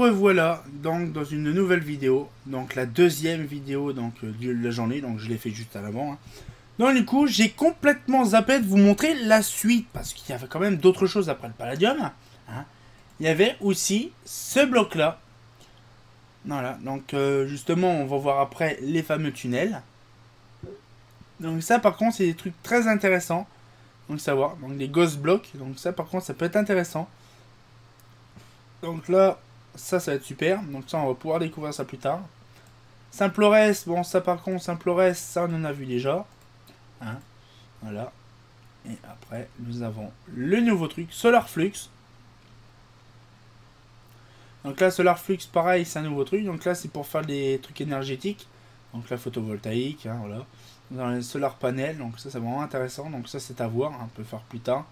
revoilà donc dans une nouvelle vidéo, donc la deuxième vidéo donc de la journée, donc je l'ai fait juste à l'avant. Hein. Donc du coup j'ai complètement zappé de vous montrer la suite parce qu'il y avait quand même d'autres choses après le Palladium. Hein. Il y avait aussi ce bloc là. Voilà, donc justement on va voir après les fameux tunnels. Donc ça par contre c'est des trucs très intéressants. Donc savoir, donc des ghost blocks, donc ça par contre ça peut être intéressant. Donc là, ça va être super. Donc ça, on va pouvoir découvrir ça plus tard. Simplores, bon ça par contre, Simplores, ça on en a vu déjà. Hein, voilà. Et après, nous avons le nouveau truc, Solar Flux. Donc là, Solar Flux, pareil, c'est un nouveau truc. Donc là, c'est pour faire des trucs énergétiques. Donc la photovoltaïque, hein, voilà. Dans les solar panels, donc ça c'est vraiment intéressant. Donc ça c'est à voir, hein, on peut faire plus tard.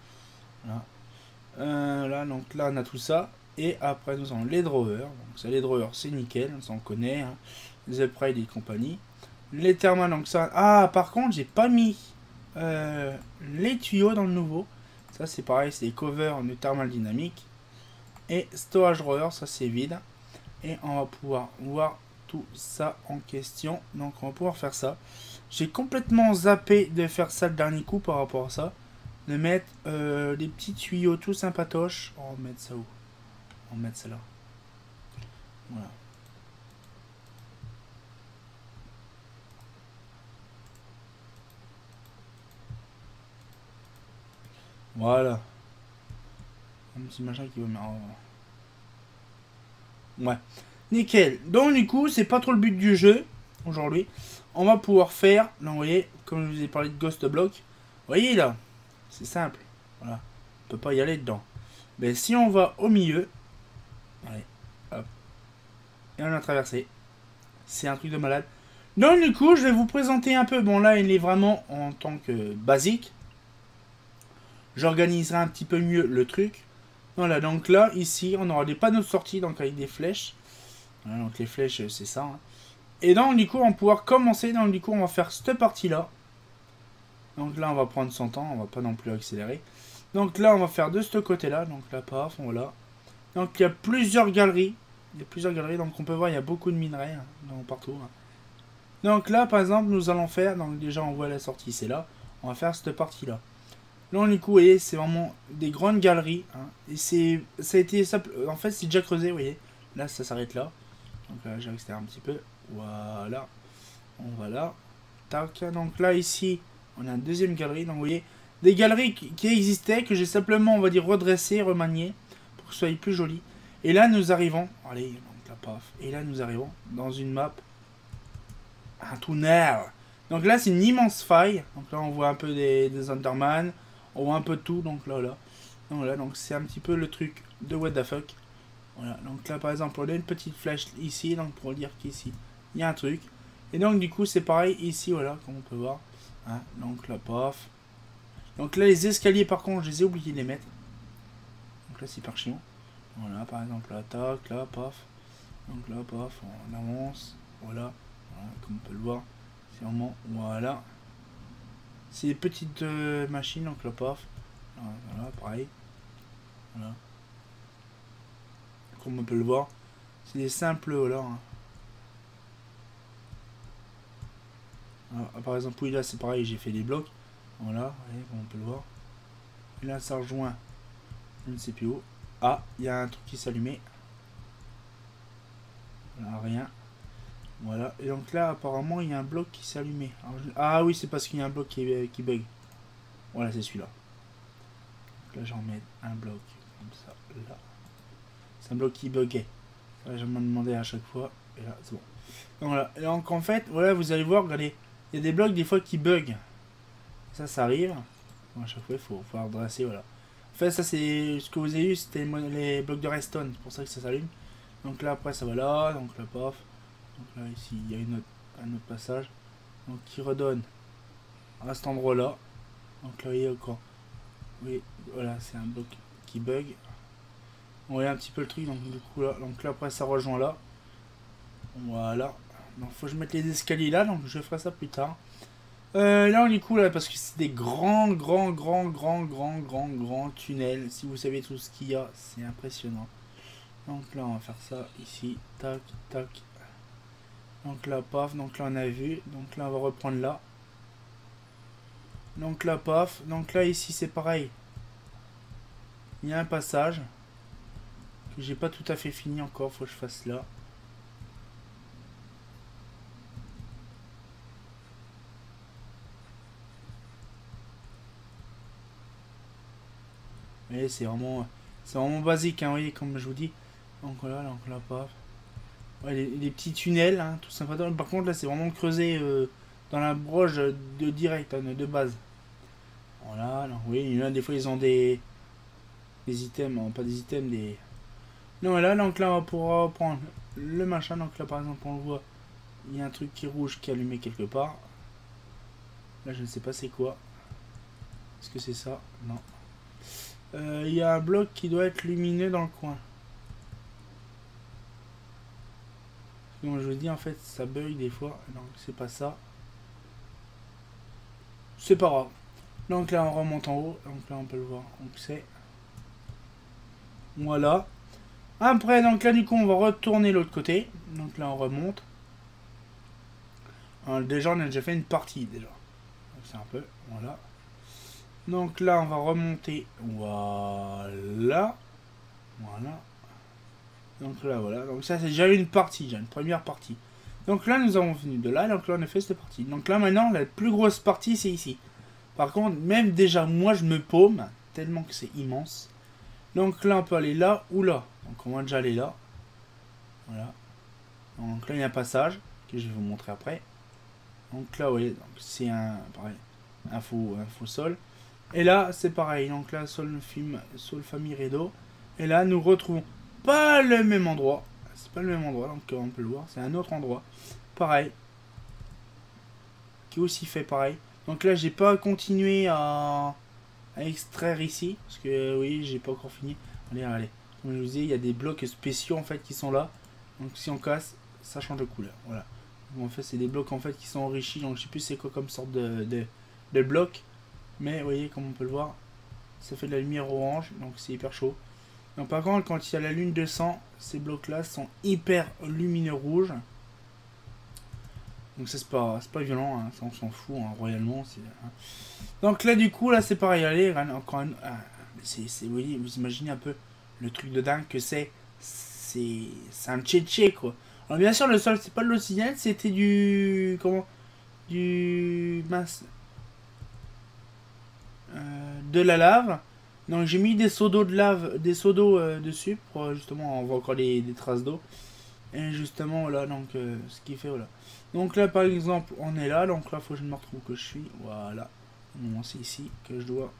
Voilà. Là, donc là on a tout ça. Et après nous avons les drawers. Donc ça, les drawers c'est nickel, ça on connaît. Hein. Les upgrades et compagnie. Les thermales, donc ça. Ah par contre j'ai pas mis les tuyaux dans le nouveau. Ça c'est pareil, c'est les covers de thermal dynamique. Et storage drawer, ça c'est vide. Et on va pouvoir voir tout ça en question. Donc on va pouvoir faire ça. J'ai complètement zappé de faire ça le dernier coup par rapport à ça. De mettre des petits tuyaux tout sympatoches. On va mettre ça où? On va mettre ça là. Voilà. Voilà. Un petit machin qui va mettre. Ouais. Nickel. Donc du coup, c'est pas trop le but du jeu aujourd'hui. On va pouvoir faire, là vous voyez, comme je vous ai parlé de Ghost Block. Vous voyez là, c'est simple. Voilà. On peut pas y aller dedans. Mais si on va au milieu, allez, hop, et on a traversé. C'est un truc de malade. Donc du coup, je vais vous présenter un peu. Bon là, il est vraiment en tant que basique. J'organiserai un petit peu mieux le truc. Voilà, donc là, ici, on aura des panneaux de sortie, donc avec des flèches. Voilà, donc les flèches, c'est ça. Hein. Et donc, du coup, on va pouvoir commencer. Donc, du coup, on va faire cette partie-là. Donc là, on va prendre son temps. On va pas non plus accélérer. Donc là, on va faire de ce côté-là. Donc là, paf, voilà. Donc, il y a plusieurs galeries. Il y a plusieurs galeries. Donc, on peut voir, il y a beaucoup de minerais hein, partout. Hein. Donc là, par exemple, nous allons faire... Donc déjà, on voit la sortie, c'est là. On va faire cette partie-là. Là, du coup, vous voyez, c'est vraiment des grandes galeries. Hein, et c'est... Ça a été... En fait, c'est déjà creusé, vous voyez. Là, ça s'arrête là. Donc là, j'ai accéléré un petit peu. Voilà. On va là. Tac. Donc là, ici, on a une deuxième galerie. Donc vous voyez, des galeries qui existaient, que j'ai simplement, on va dire, redressées, remaniées, pour que ce soit plus joli. Et là, nous arrivons... Allez, donc là, paf. Et là, nous arrivons dans une map. Un tunnel. Donc là, c'est une immense faille. Donc là, on voit un peu des Enderman. On voit un peu de tout. Donc là, là. Donc là, donc c'est un petit peu le truc de what the fuck. Voilà, donc là par exemple on a une petite flèche ici, donc pour dire qu'ici il y a un truc. Et donc du coup c'est pareil ici, voilà, comme on peut voir. Hein, donc là, paf. Donc là les escaliers par contre je les ai oubliés de les mettre. Donc là c'est par chiant. Voilà, par exemple là, tac, là, paf. Donc là, paf, on avance. Voilà, voilà comme on peut le voir. C'est vraiment, voilà. C'est des petites machines, donc là, paf. Voilà, pareil. Voilà. Comme on peut le voir, c'est des simples voilà. Hein. Alors, par exemple, oui, là c'est pareil, j'ai fait des blocs. Voilà, voyez, comme on peut le voir. Et là, ça rejoint une CPU. Ah, il y a un truc qui s'allumait. Là, rien. Voilà, et donc là, apparemment, il y a un bloc qui s'est allumé. Ah oui, c'est parce qu'il y a un bloc qui bug. Voilà, c'est celui-là. Là, j'en mets un bloc comme ça, là. C'est un bloc qui buguait. Je me demandais à chaque fois. Et là, c'est bon. Donc, voilà. Et donc en fait, voilà, vous allez voir, regardez. Il y a des blocs des fois qui bug. Ça arrive. Bon, à chaque fois, il faut redresser, voilà. En fait, ça c'est ce que vous avez eu, c'était les blocs de redstone. C'est pour ça que ça s'allume. Donc là, après, ça va là. Donc là, paf. Donc là, ici, il y a un autre passage. Donc qui redonne à cet endroit-là. Donc là, il y a encore. Oui, voilà, c'est un bloc qui bug. On voit un petit peu le truc, donc du coup là, après ça rejoint là. Voilà. Donc faut que je mette les escaliers là, donc je ferai ça plus tard. Là du coup là, parce que c'est des grands tunnels. Si vous savez tout ce qu'il y a, c'est impressionnant. Donc là, on va faire ça ici. Tac, tac. Donc là, paf. Donc là, on a vu. Donc là, on va reprendre là. Donc là, paf. Donc là, ici, c'est pareil. Il y a un passage que j'ai pas tout à fait fini encore. Faut que je fasse là. Et c'est vraiment basique, hein, vous voyez, comme je vous dis. Donc voilà, paf. Ouais, les petits tunnels, hein, tout simplement. Par contre, là, c'est vraiment creusé dans la broche de direct, hein, de base. Voilà, donc, oui, il y en a des fois, ils ont des items, hein, pas des items, des... Non, voilà, donc là, on va pouvoir prendre le machin. Donc là, par exemple, on le voit, il y a un truc qui est rouge qui est allumé quelque part. Là, je ne sais pas c'est quoi. Est-ce que c'est ça? Non. Il y a un bloc qui doit être lumineux dans le coin. Comme je vous dis, en fait, ça bug des fois. Donc, c'est pas ça. C'est pas grave. Donc là, on remonte en haut. Donc là, on peut le voir. Donc c'est... Voilà. Après, donc là, du coup, on va retourner l'autre côté. Donc là, on remonte. Alors, déjà, on a déjà fait une partie, déjà. C'est un peu... Voilà. Donc là, on va remonter. Voilà. Voilà. Donc là, voilà. Donc ça, c'est déjà une partie, déjà une première partie. Donc là, nous avons venu de là. Donc là, on a fait cette partie. Donc là, maintenant, la plus grosse partie, c'est ici. Par contre, même déjà, moi, je me paume. Tellement que c'est immense. Donc là, on peut aller là ou là. Donc on va déjà aller là. Voilà. Donc là, il y a un passage que je vais vous montrer après. Donc là, oui, c'est un, pareil, un faux sol. Et là, c'est pareil. Donc là, sol famille Redo. Et là, nous retrouvons pas le même endroit. C'est pas le même endroit, donc on peut le voir. C'est un autre endroit. Pareil. Qui est aussi fait pareil. Donc là, j'ai pas continué à extraire ici. Parce que oui, j'ai pas encore fini. Allez, allez. Comme je vous disais, il y a des blocs spéciaux en fait qui sont là. Donc si on casse, ça change de couleur. Voilà. Donc, en fait, c'est des blocs en fait qui sont enrichis. Donc je sais plus c'est quoi comme sorte de bloc. Mais vous voyez, comme on peut le voir, ça fait de la lumière orange. Donc c'est hyper chaud. Donc par contre, quand il y a la lune de sang, ces blocs-là sont hyper lumineux rouges. Donc ça c'est pas violent, hein, ça on s'en fout, hein, royalement. Hein. Donc là du coup, là c'est pareil, allez, encore un... vous voyez, vous imaginez un peu le truc de dingue que c'est un tchétché quoi. Alors bien sûr le sol c'est pas de l'oxygène, c'était du... Comment? Du... Mince. De la lave. Donc j'ai mis des seaux d'eau de lave, des seaux d'eau dessus pour justement on voit encore des traces d'eau. Et justement voilà donc ce qui fait voilà. Donc là par exemple on est là, donc là faut que je me retrouve que je suis. Voilà. Bon, c'est ici que je dois.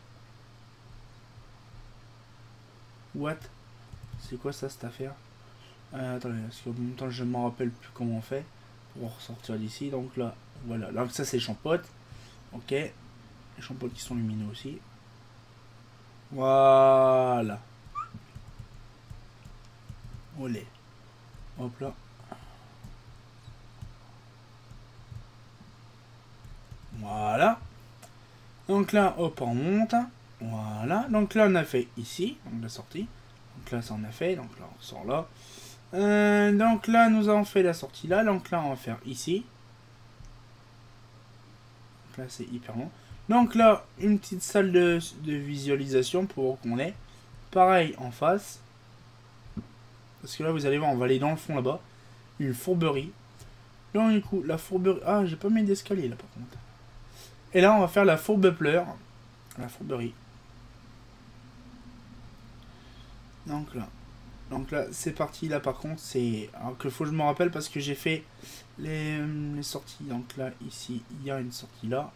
What? C'est quoi ça cette affaire? Attendez, parce qu'en même temps je m'en rappelle plus comment on fait pour ressortir d'ici. Donc là, voilà. Donc ça c'est les champottes. Ok. Les champottes qui sont lumineux aussi. Voilà. Olé. Hop là. Voilà. Donc là, hop, on monte. Voilà. Donc là, on a fait ici. Donc la sortie. Donc là, ça on a fait. Donc là, on sort là. Donc là, nous avons fait la sortie là. Donc là, on va faire ici. Donc là, c'est hyper long. Donc là, une petite salle de visualisation pour qu'on ait. Pareil en face. Parce que là, vous allez voir, on va aller dans le fond là-bas. Une fourberie. Donc du coup, la fourberie... Ah, j'ai pas mis d'escalier là par contre. Et là, on va faire la fourbe pleure. La fourberie. Donc là, c'est parti. Là, par contre, c'est... Alors que faut que je me rappelle parce que j'ai fait les sorties. Donc là, ici, il y a une sortie là.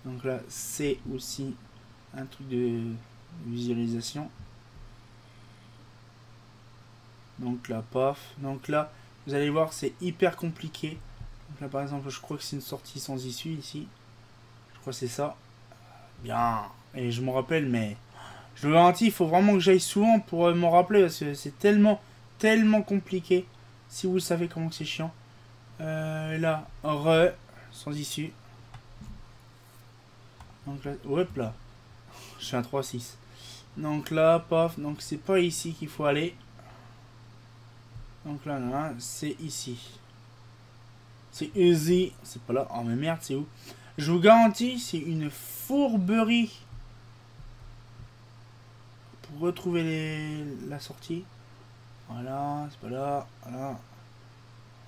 Donc là, c'est aussi un truc de visualisation. Donc là, paf. Donc là, vous allez voir, c'est hyper compliqué. Donc là, par exemple, je crois que c'est une sortie sans issue ici. Je crois que c'est ça. Bien. Et je me rappelle, mais je vous garantis, il faut vraiment que j'aille souvent pour m'en rappeler parce que c'est tellement compliqué. Si vous savez comment c'est chiant. Là, sans issue. Donc là, hop là. Je fais un 3-6. Donc là, paf. Donc c'est pas ici qu'il faut aller. Donc là, là c'est ici. C'est easy. C'est pas là. Oh mais merde, c'est où? Je vous garantis, c'est une fourberie. Pour retrouver la sortie. Voilà, c'est pas là. Voilà.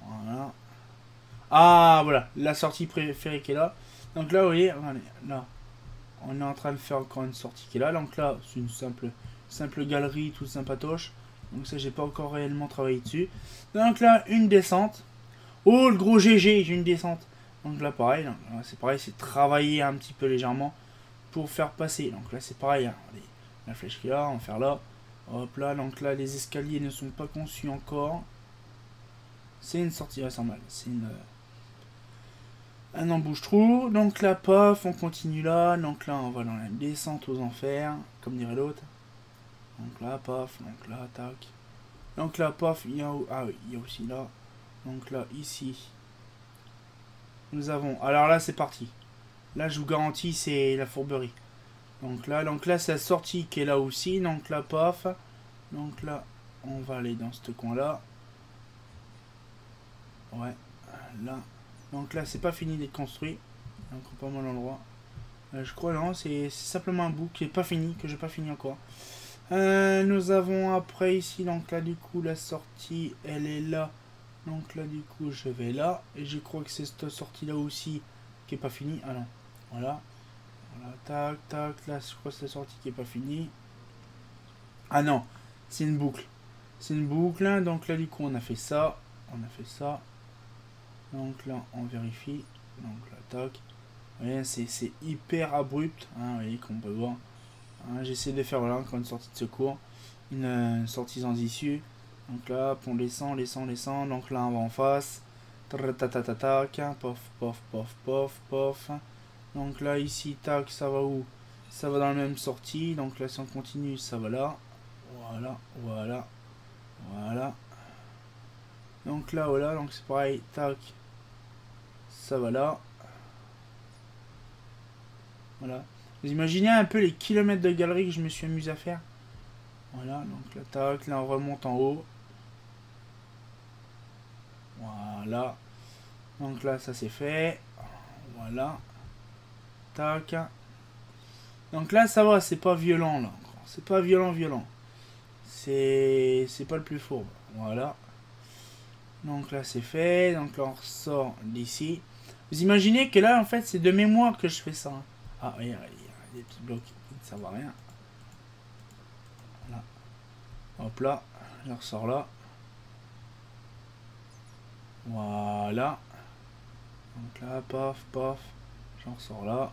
Voilà. Ah, voilà. La sortie préférée qui est là. Donc là, vous voyez, regardez, là. On est en train de faire encore une sortie qui est là. Donc là, c'est une simple galerie, tout sympatoche. Donc ça, j'ai pas encore réellement travaillé dessus. Donc là, une descente. Oh, le gros GG, j'ai une descente. Donc là, pareil. C'est pareil, c'est travailler un petit peu légèrement pour faire passer. Donc là, c'est pareil. Hein. Allez, la flèche qui est là, on va faire là. Hop là, donc là, les escaliers ne sont pas conçus encore. C'est une sortie, ouais, c'est normal. C'est un embouche-trou. Donc là, paf, on continue là. Donc là, on va dans la descente aux enfers, comme dirait l'autre. Donc là, paf, donc là, tac. Donc là, paf, il y a, ah oui, il y a aussi là. Donc là, ici, nous avons... Alors là, c'est parti. Là, je vous garantis, c'est la fourberie. Donc là, c'est la sortie qui est là aussi. Donc là, paf. Donc là, on va aller dans ce coin-là. Ouais, là. Donc là, c'est pas fini d'être construit. Donc pas mal d'endroits. Je crois non, c'est simplement un bout qui est pas fini, que j'ai pas fini encore. Nous avons après ici, donc là du coup la sortie elle est là. Donc là du coup je vais là. Et je crois que c'est cette sortie là aussi qui est pas finie. Ah non, voilà. Voilà, tac, tac, là je crois que c'est la sortie qui est pas finie. Ah non, c'est une boucle. C'est une boucle, donc là du coup on a fait ça. On a fait ça. Donc là on vérifie. Donc là tac. Vous voyez, c'est hyper abrupt, hein, vous voyez qu'on peut voir. Hein, j'essaie de faire voilà, encore une sortie de secours, une sortie sans issue. Donc là, on descend, descend. Donc là, on va en face. Tac, pof, pof, pof, pof, pof. Donc là, ici, tac, ça va où? Ça va dans la même sortie. Donc là, si on continue, ça va là. Voilà, voilà, voilà. Donc là, voilà, donc c'est pareil, tac. Ça va là. Voilà. Vous imaginez un peu les kilomètres de galerie que je me suis amusé à faire. Voilà, donc là, tac, là on remonte en haut. Voilà. Donc là, ça c'est fait. Voilà. Tac. Donc là, ça va, c'est pas violent là. C'est pas violent. C'est pas le plus fourbe. Voilà. Donc là, c'est fait. Donc là, on ressort d'ici. Vous imaginez que là, en fait, c'est de mémoire que je fais ça. Ah, oui, des petits blocs qui ne servent à rien. Voilà. Hop là, je ressors là. Voilà. Donc là, paf, paf. J'en ressors là.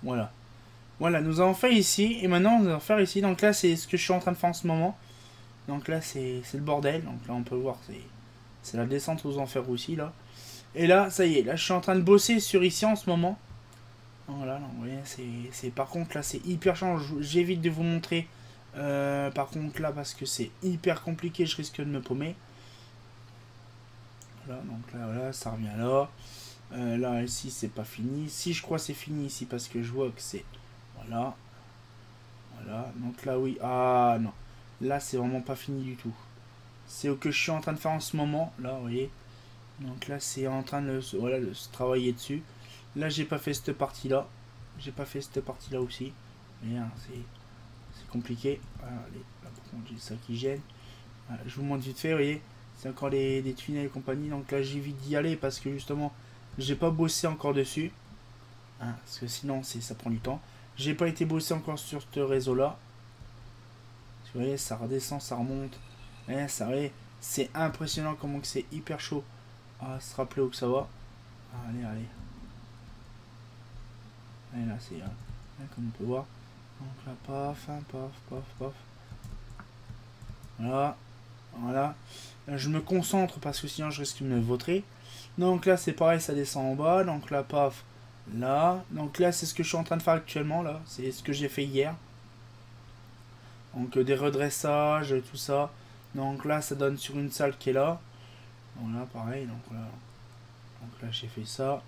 Voilà. Voilà, nous avons fait ici. Et maintenant, nous allons faire ici. Donc là, c'est ce que je suis en train de faire en ce moment. Donc là, c'est le bordel. Donc là, on peut voir, c'est la descente aux enfers aussi, là. Et là, ça y est. Là, je suis en train de bosser sur ici en ce moment. Voilà, vous voyez, c'est par contre, là, c'est hyper chiant. J'évite de vous montrer. Par contre, là, parce que c'est hyper compliqué, je risque de me paumer. Voilà, donc là, voilà, ça revient là. Là, ici, c'est pas fini. Si, je crois c'est fini ici, parce que je vois que c'est... Voilà. Voilà, donc là, oui. Ah, non. Là, c'est vraiment pas fini du tout. C'est ce que je suis en train de faire en ce moment. Là, vous voyez. Donc là, c'est en train de, voilà, de se travailler dessus. Là, j'ai pas fait cette partie-là. J'ai pas fait cette partie-là aussi. Mais hein, c'est compliqué. Voilà, allez, là, par contre, j'ai ça qui gêne. Voilà, je vous montre vite fait, vous voyez. C'est encore des tunnels et compagnie. Donc là, j'évite d'y aller parce que justement, j'ai pas bossé encore dessus. Hein, parce que sinon, ça prend du temps. J'ai pas été bossé encore sur ce réseau-là. Vous voyez, ça redescend, ça remonte. Et ça, c'est impressionnant comment que c'est hyper chaud. À se rappeler où que ça va. Allez. Et là, c'est comme on peut voir. Donc là, paf. Voilà. Là, je me concentre parce que sinon je risque de me vautrer. Donc là, c'est pareil, ça descend en bas. Donc là, paf. Là. Donc là, c'est ce que je suis en train de faire actuellement. Là, c'est ce que j'ai fait hier. Donc des redressages, tout ça. Donc là, ça donne sur une salle qui est là. Voilà, pareil. Donc là j'ai fait ça.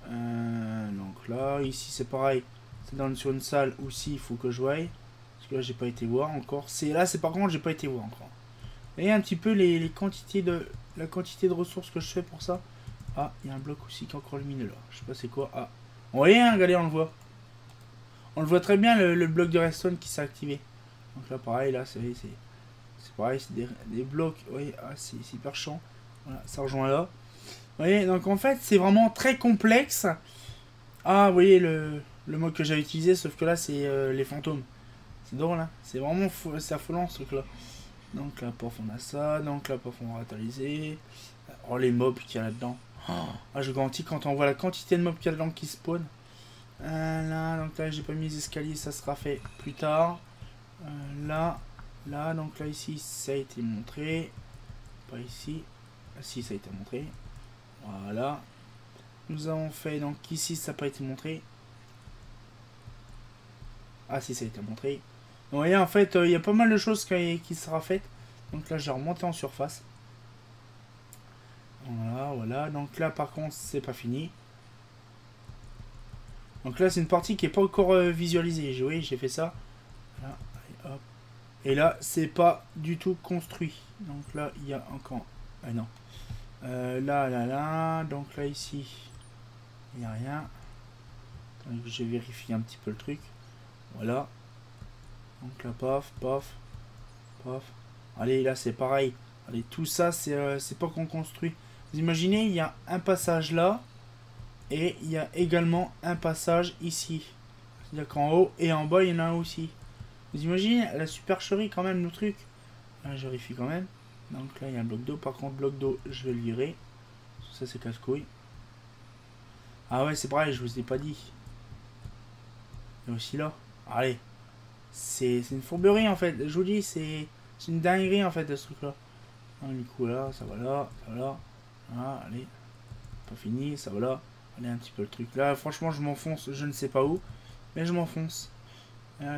Donc là, ici c'est pareil. C'est sur une salle aussi, il faut que je voie. Parce que là, j'ai pas été voir encore. Là, c'est par contre, j'ai pas été voir encore. Et un petit peu les quantités la quantité de ressources que je fais pour ça. Ah, il y a un bloc aussi qui est encore lumineux là. Je sais pas c'est quoi. Ah, vous voyez, hein, regardez, on le voit. On le voit très bien, le bloc de redstone qui s'est activé. Donc là, pareil, là, c'est pareil, c'est des blocs. Oui, ah, c'est hyper chiant. Voilà, ça rejoint là. Vous voyez, donc en fait, c'est vraiment très complexe. Ah, vous voyez le mode que j'avais utilisé, sauf que là, c'est les fantômes. C'est drôle, hein. C'est vraiment c'est affolant ce truc là. Donc là, pof, on a ça. Donc là, pof, on va réaliser. Oh, les mobs qu'il y a là-dedans. Ah, je garantis quand on voit la quantité de mobs qu'il y a dedans qui spawn. Là, donc là, j'ai pas mis les escaliers, ça sera fait plus tard. Là, donc là, ici, ça a été montré. Pas ici. Ah, si, ça a été montré. Voilà. Nous avons fait, donc ici, ça n'a pas été montré. Ah, si, ça a été montré. Donc, vous voyez, en fait, il y a pas mal de choses qui sera faites. Donc là, j'ai remonté en surface. Voilà. Donc là, par contre, c'est pas fini. Donc là, c'est une partie qui est pas encore visualisée. Oui, j'ai fait ça. Là, allez, hop. Et là, c'est pas du tout construit. Donc là, il y a encore... Ah non. Là. Donc là, ici, il n'y a rien. Donc, je vérifie un petit peu le truc. Voilà. Donc là, paf. Allez, là, c'est pareil. Allez, tout ça, c'est pas qu'on construit. Vous imaginez, il y a un passage là. Et il y a également un passage ici. C'est-à-dire qu'en haut et en bas, il y en a un aussi. Vous imaginez la supercherie quand même, le truc. Là, je vérifie quand même. Donc là, il y a un bloc d'eau. Par contre, bloc d'eau, je vais le virer. Ça, c'est casse-couille. Ah ouais, c'est pareil, je vous ai pas dit. Il y a aussi là. Allez. C'est une fourberie, en fait. Je vous dis, c'est une dinguerie, en fait, de ce truc-là. Du coup, là, ça va là. Ah, allez. Pas fini, ça va là. Allez, un petit peu le truc. Là, franchement, je m'enfonce. Je ne sais pas où. Mais je m'enfonce.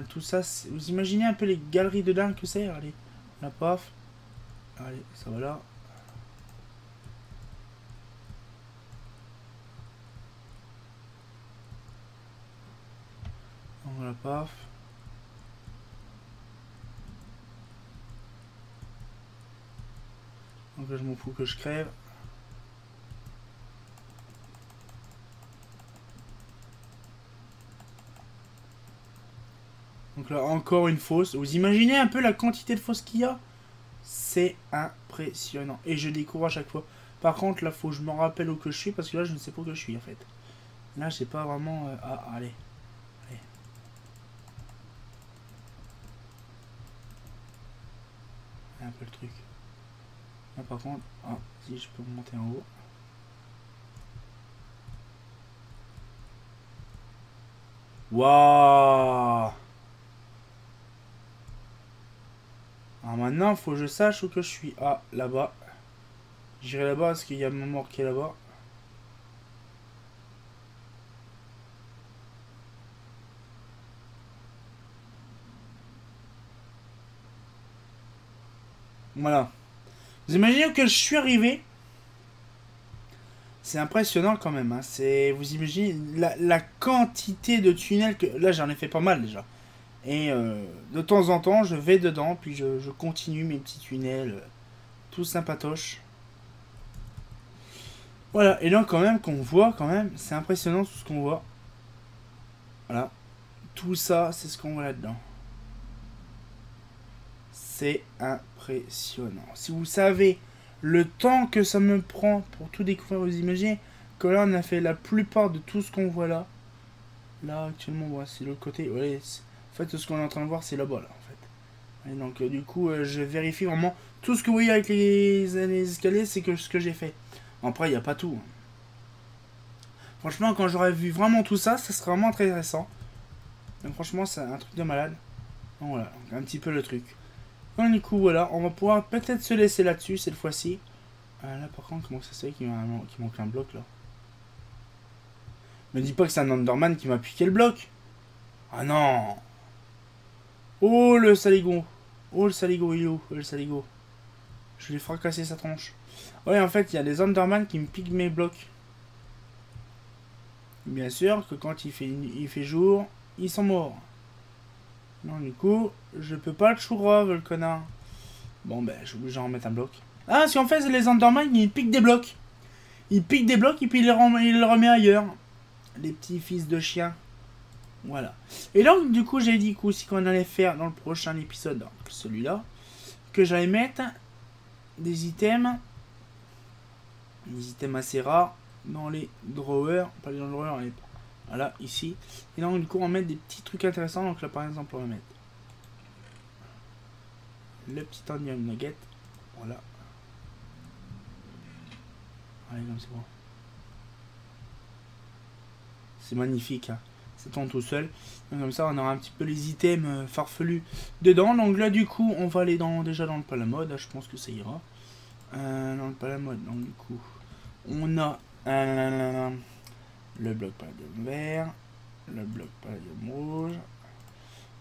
Tout ça, vous imaginez un peu les galeries de dingue que c'est. Allez, la paf. Allez, ça va là. On la paf. Donc là, je m'en fous que je crève. Donc là, encore une fosse. Vous imaginez un peu la quantité de fosses qu'il y a? C'est impressionnant. Et je découvre à chaque fois. Par contre, là, faut que je me rappelle où que je suis. Parce que là, je ne sais pas où que je suis, en fait. Là, je sais pas vraiment... Ah, allez. Un peu le truc. Là, par contre... Ah, si, je peux monter en haut. Waouh! Alors maintenant, il faut que je sache où que je suis. Ah, là-bas. J'irai là-bas parce qu'il y a mon mort qui est là-bas. Voilà. Vous imaginez que je suis arrivé? C'est impressionnant quand même. Hein. Vous imaginez la quantité de tunnels que... Là, j'en ai fait pas mal déjà. Et de temps en temps, je vais dedans, puis je continue mes petits tunnels. Tout sympatoche. Voilà, et là quand même qu'on voit quand même, c'est impressionnant tout ce qu'on voit. Voilà. Tout ça, c'est ce qu'on voit là-dedans. C'est impressionnant. Si vous savez le temps que ça me prend pour tout découvrir, vous imaginez que là on a fait la plupart de tout ce qu'on voit là. Là actuellement, ouais, c'est l'autre côté. Ouais, en fait, ce qu'on est en train de voir, c'est là-bas là en fait. Et donc du coup, je vérifie vraiment tout ce que vous voyez avec les escaliers, c'est que ce que j'ai fait. Après, il n'y a pas tout. Franchement, quand j'aurais vu vraiment tout ça, ça serait vraiment très intéressant. Mais franchement, c'est un truc de malade. Donc voilà, un petit peu le truc. Donc du coup, voilà, on va pouvoir peut-être se laisser là-dessus cette fois-ci. Là, par contre, comment ça se fait qu'il manque un bloc là? Me dis pas que c'est un Enderman qui m'a piqué le bloc. Ah non! Oh le saligo! Oh le saligo, il est où? Le saligo. Je lui ai fracassé sa tronche. Ouais, en fait, il y a des Enderman qui me piquent mes blocs. Bien sûr que quand il fait jour, ils sont morts. Non, du coup, je peux pas le chourave, le connard. Bon, ben, je suis obligé d'en remettre un bloc. Ah, si en fait, les Endermine, ils piquent des blocs. Ils piquent des blocs et puis ils les remet ailleurs. Les petits fils de chiens. Voilà. Et donc, du coup, j'ai dit aussi qu'on allait faire dans le prochain épisode, celui-là, que j'allais mettre des items assez rares dans les drawers. Pas dans les drawers, mais voilà, ici. Et donc, du coup, on va mettre des petits trucs intéressants. Donc là, par exemple, on va mettre le petit onion nugget. Voilà. Allez, comme c'est bon. C'est magnifique, hein. Ça tombe tout seul. Donc, comme ça, on aura un petit peu les items farfelus dedans. Donc là, du coup, on va aller déjà dans le palamode. Je pense que ça ira. Dans le palamode, donc du coup, on a le bloc palladium vert, le bloc palladium rouge.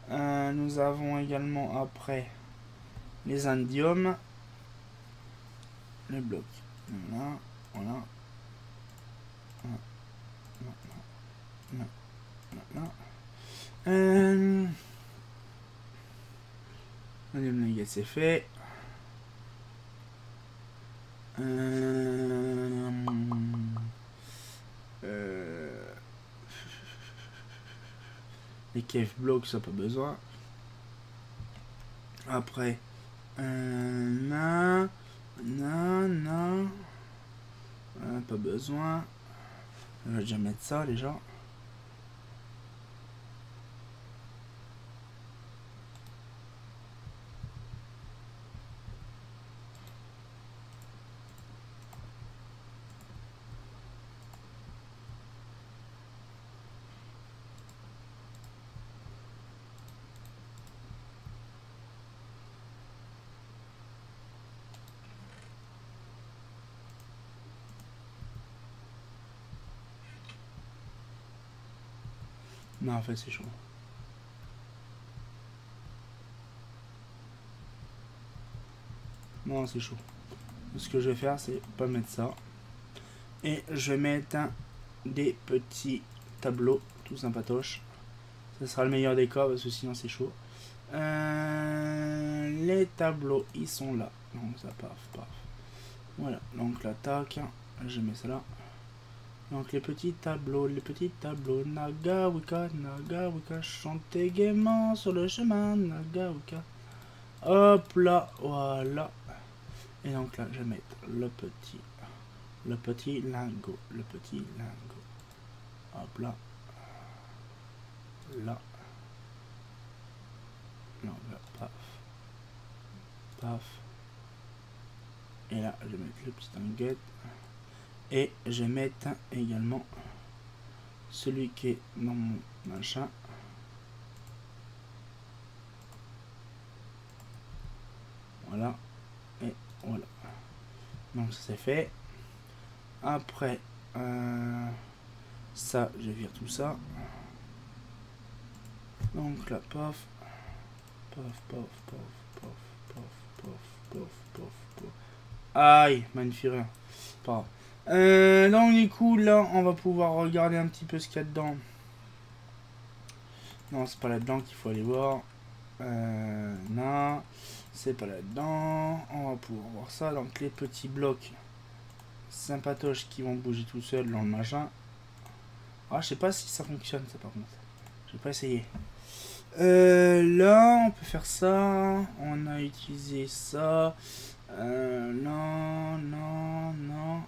Nous avons également après les indiums, le bloc. Voilà, voilà. Indium nugget, c'est fait. Les cave blocks, ça pas besoin. Après, pas besoin. Je vais déjà mettre ça déjà. Non, en fait, c'est chaud. Non, c'est chaud. Ce que je vais faire, c'est pas mettre ça. Et je vais mettre des petits tableaux, tout sympatoche. Ce sera le meilleur des cas, parce que sinon, c'est chaud. Les tableaux, ils sont là. Donc, ça, paf, paf. Voilà. Donc, là, tac. Je mets ça là. Donc les petits tableaux, Nagawika, Nagawika, chantez gaiement sur le chemin, Nagawika. Hop là, voilà. Et donc là, je vais mettre le petit lingot, Hop là. Là. Non, là, paf. Paf. Et là, je vais mettre le petit nugget. Et je vais mettre également celui qui est dans mon machin. Voilà. Et voilà. Donc ça c'est fait. Après, ça, je vire tout ça. Donc là, paf. Paf, paf, paf, paf, paf, paf, paf, paf, paf. Aïe, magnifique. Pas grave. Donc du coup là on va pouvoir regarder un petit peu ce qu'il y a dedans. Non, c'est pas là-dedans qu'il faut aller voir. Non, c'est pas là-dedans. On va pouvoir voir ça. Donc les petits blocs sympatoches qui vont bouger tout seuls dans le machin. Ah, je sais pas si ça fonctionne ça par contre. Je vais pas essayer. Là on peut faire ça. On a utilisé ça. Non, non, non.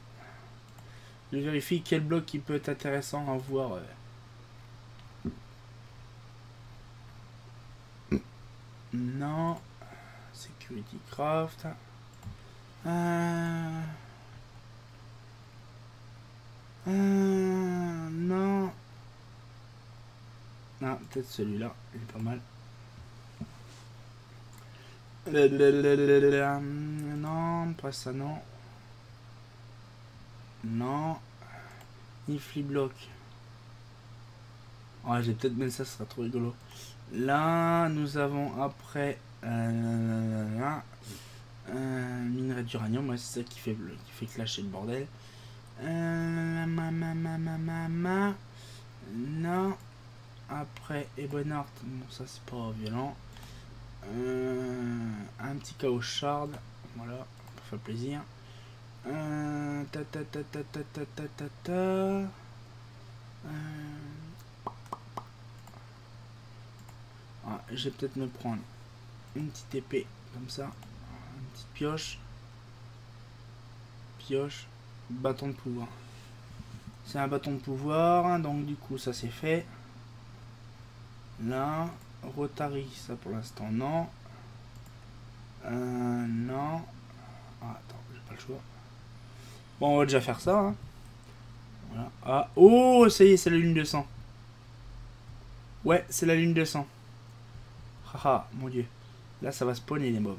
Je vérifie quel bloc qui peut être intéressant à voir. Non. Security craft. Non. Ah, peut-être celui-là. Il est pas mal. Non, pas ça, non. Non. Ifly block. Ouais, j'ai peut-être mettre ça, ce sera trop rigolo. Là, nous avons après minerai d'uranium. Ouais, c'est ça qui fait clasher le bordel. Non. Après, Ebonheart, bon ça c'est pas violent. Un petit chaos shard, voilà, pour faire plaisir. Ta ta ta ta ta ta ta ta ta. Ah, je vais peut-être me prendre une petite épée comme ça, une petite pioche, bâton de pouvoir. C'est un bâton de pouvoir, donc du coup ça c'est fait. Là, Rotary, ça pour l'instant non. Non. Ah, attends, j'ai pas le choix. Bon, on va déjà faire ça. Hein. Voilà. Ah, oh, ça y est, c'est la lune de sang. Ouais, c'est la lune de sang. Haha, mon dieu. Là, ça va spawner les mobs.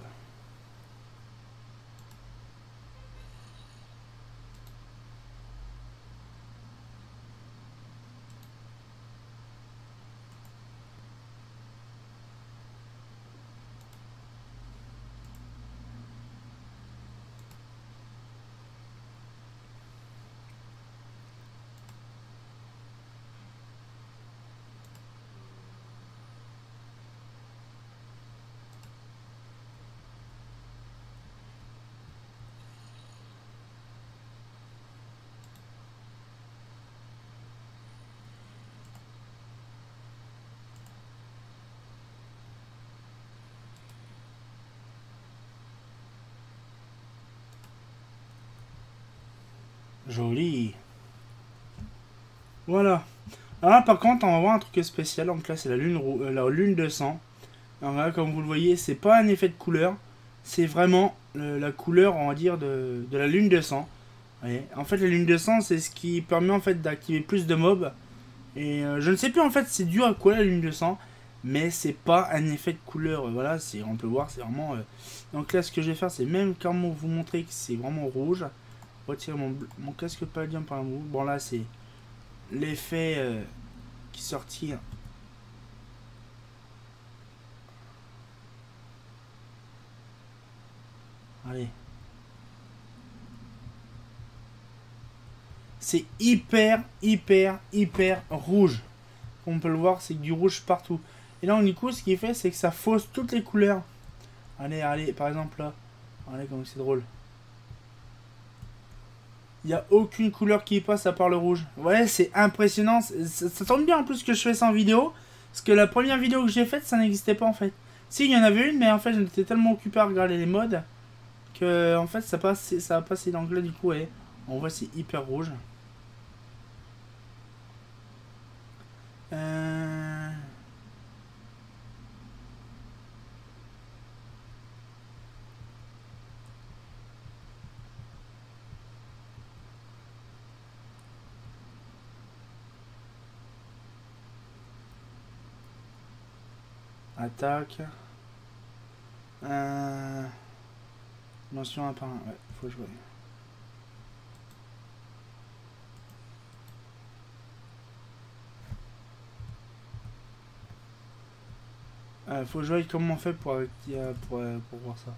Joli. Voilà. Alors là, par contre, on va voir un truc spécial. Donc là, c'est la lune de sang. Alors là, comme vous le voyez, c'est pas un effet de couleur. C'est vraiment la couleur, on va dire, de la lune de sang. Voyez. En fait, la lune de sang, c'est ce qui permet en fait d'activer plus de mobs. Et je ne sais plus en fait c'est dû à quoi la lune de sang. Mais c'est pas un effet de couleur. Voilà, on peut voir, c'est vraiment... Donc là, ce que je vais faire, c'est même quand vous montrer que c'est vraiment rouge. Retirer mon casque palladium par un bout. Bon là, c'est l'effet qui sortit. Allez. C'est hyper rouge. Comme on peut le voir, c'est du rouge partout. Et là, du coup, ce qu'il fait, c'est que ça fausse toutes les couleurs. Allez, par exemple là. Allez, comme c'est drôle. Il n'y a aucune couleur qui passe à part le rouge. Ouais, c'est impressionnant. Ça tombe bien en plus que je fais ça en vidéo. Parce que la première vidéo que j'ai faite, ça n'existait pas en fait. Si, il y en avait une, mais en fait, j'étais tellement occupé à regarder les modes que en fait, ça a passé d'anglais du coup. Et on voit, c'est hyper rouge. Attaque. Mention à part. Ouais, faut jouer. Faut jouer comment on fait pour voir ça.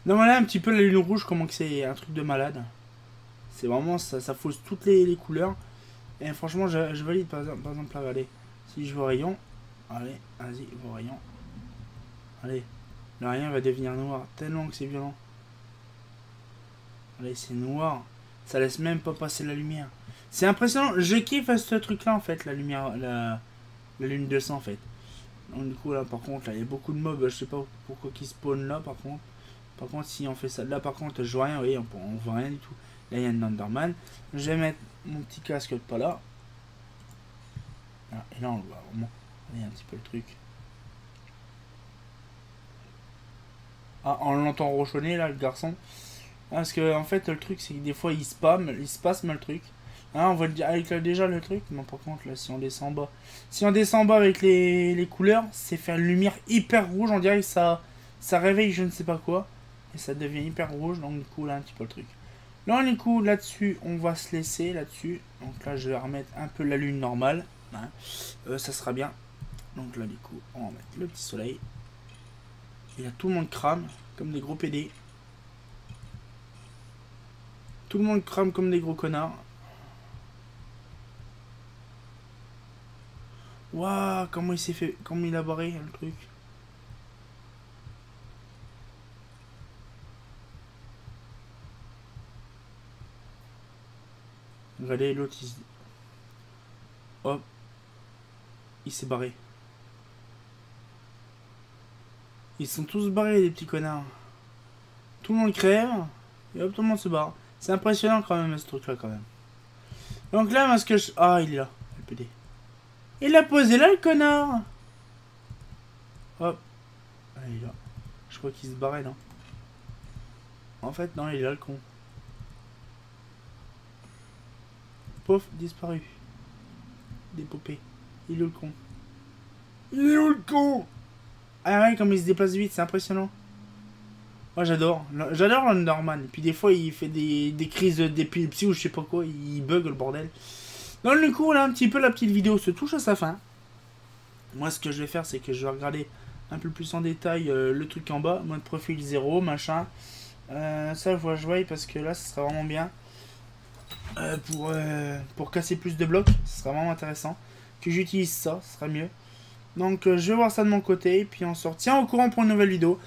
Non, voilà un petit peu la lune rouge, comment que c'est un truc de malade. C'est vraiment, ça fausse toutes les couleurs. Et franchement, je valide par exemple là, allez. Si je veux rayon, allez, vas-y, vos rayons. Allez, le rayon va devenir noir, tellement que c'est violent. Allez, c'est noir. Ça laisse même pas passer la lumière. C'est impressionnant, je kiffe ce truc là en fait, la lumière, la lune de sang en fait. Donc du coup là par contre, là il y a beaucoup de mobs, je sais pas pourquoi qui spawnent là par contre. Par contre si on fait ça, là par contre je vois rien, vous voyez, on voit rien du tout. Là il y a un Enderman. Je vais mettre mon petit casque pas là. Et là on le voit vraiment. Allez, un petit peu le truc. Ah, on l'entend rochonner là le garçon. Ah, parce que en fait le truc c'est que des fois il se passe mal le truc. Ah, on voit avec déjà le truc. Non par contre là si on descend bas. Si on descend bas avec les couleurs, c'est faire une lumière hyper rouge. On dirait que ça réveille je ne sais pas quoi. Et ça devient hyper rouge. Donc du coup là un petit peu le truc. Là du coup là-dessus on va se laisser là-dessus. Donc là je vais remettre un peu la lune normale. Hein. Ça sera bien. Donc là du coup on va mettre le petit soleil. Et là tout le monde crame comme des gros PD. Tout le monde crame comme des gros connards. Waouh, comment il s'est fait... Comment il a barré le truc. Regardez, l'autre, il... Hop. Il s'est barré. Ils sont tous barrés, les petits connards. Tout le monde crève. Et hop, tout le monde se barre. C'est impressionnant quand même, ce truc-là, quand même. Donc là, parce que je... Ah, il est là. LPD. Il a posé là, le connard. Hop. Ah, il est là. Je crois qu'il se barrait, non. En fait, non, il est là, le con. Pouf, disparu. Dépopé. Il est où, le con? Il est où, le con? Ah ouais, comme il se déplace vite, c'est impressionnant. Moi j'adore. J'adore l'Underman. Et puis des fois il fait des crises d'épilepsie ou je sais pas quoi. Il bug le bordel. Donc du coup là un petit peu la petite vidéo se touche à sa fin. Moi ce que je vais faire c'est que je vais regarder un peu plus en détail le truc en bas. Mode profil 0, machin. Ça je vois parce que là ce sera vraiment bien. Pour casser plus de blocs. Ce sera vraiment intéressant. Que j'utilise ça, ce sera mieux. Donc je vais voir ça de mon côté. Et puis on se retient au courant pour une nouvelle vidéo.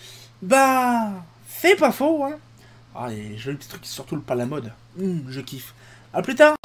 Bah, c'est pas faux, hein. Ah, les jolis petits trucs, surtout pas la mode. Je kiffe. A plus tard.